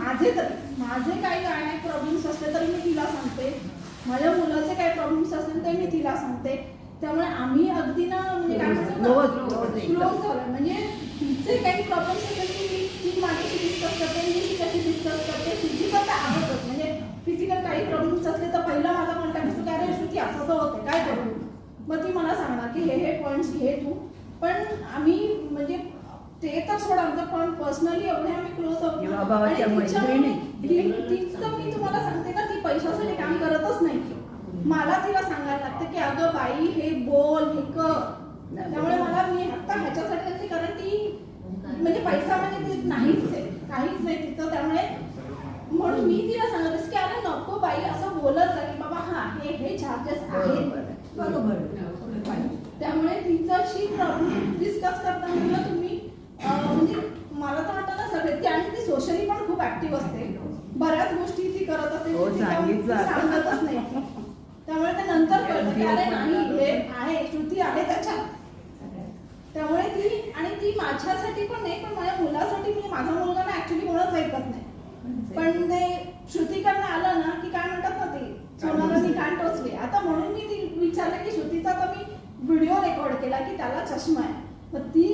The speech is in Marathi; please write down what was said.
माझे काही काय प्रॉब्लेम्स असले तर मी तिला सांगते, माझ्या मुलाचे काही प्रॉब्लेम्स असतील ते मी तिला सांगते. त्यामुळे आम्ही अगदी ना म्हणजे काय क्लोज झालो. म्हणजे तिचे काही प्रॉब्लेम्स असतील ती माझ्याशी डिस्कस करते, मी तिच्याशी डिस्कस करते. फिजिकल तर आवडतच, म्हणजे फिजिकल काही प्रॉब्लेम्स असले तर पहिला माझा कॉन्टॅक्ट असतो की अरे श्रुती असं होते काय करू. मग ती मला सांगणार की हे पॉईंट्स घे तू. पण आम्ही म्हणजे ते तर सोडा पण पर्सनली एवढे आम्ही क्लोज आहोत. तिचं मी तुम्हाला सांगते ना, ती पैशासाठी काम करतच नाही. मला तिला सांगायला लागतं की अगं बाई हे बोल हे कर. त्यामुळे मला मी आता ह्याच्यासाठी असते कारण ती म्हणजे पैसा म्हणजे ती नाहीच आहे, काहीच नाही तिचं. त्यामुळे म्हणून मी तिला सांगत असते की अरे नको बाई असं बोलत जा की बाबा हा हे चार्जेस आहेत बरोबर. त्यामुळे तिच्याशी प्रॉब्लेम डिस्कस करताना तुम्ही म्हणजे मला तर वाटतं ना सगळे आणि ती सोशली पण खूप ऍक्टिव्ह असते. बऱ्याच गोष्टी ती करत असते, सांगतच नाही. त्यामुळे ते नंतर कळतं की अरे नाही हे आहे श्रुती आहे त्याच्यात. त्यामुळे ती आणि ती माझ्यासाठी पण नाही पण माझ्या मुलासाठी, म्हणजे माझा मुलगा ना ऍक्च्युली कोणाच ऐकत नाही. पण ते श्रुतीकडनं आलं ना की काय म्हणतात ना ते सोनाला मी कान टोचले. आता म्हणून मी ती विचारलं की श्रुतीचा तर मी व्हिडिओ रेकॉर्ड केला की त्याला चष्मा आहे. मग ती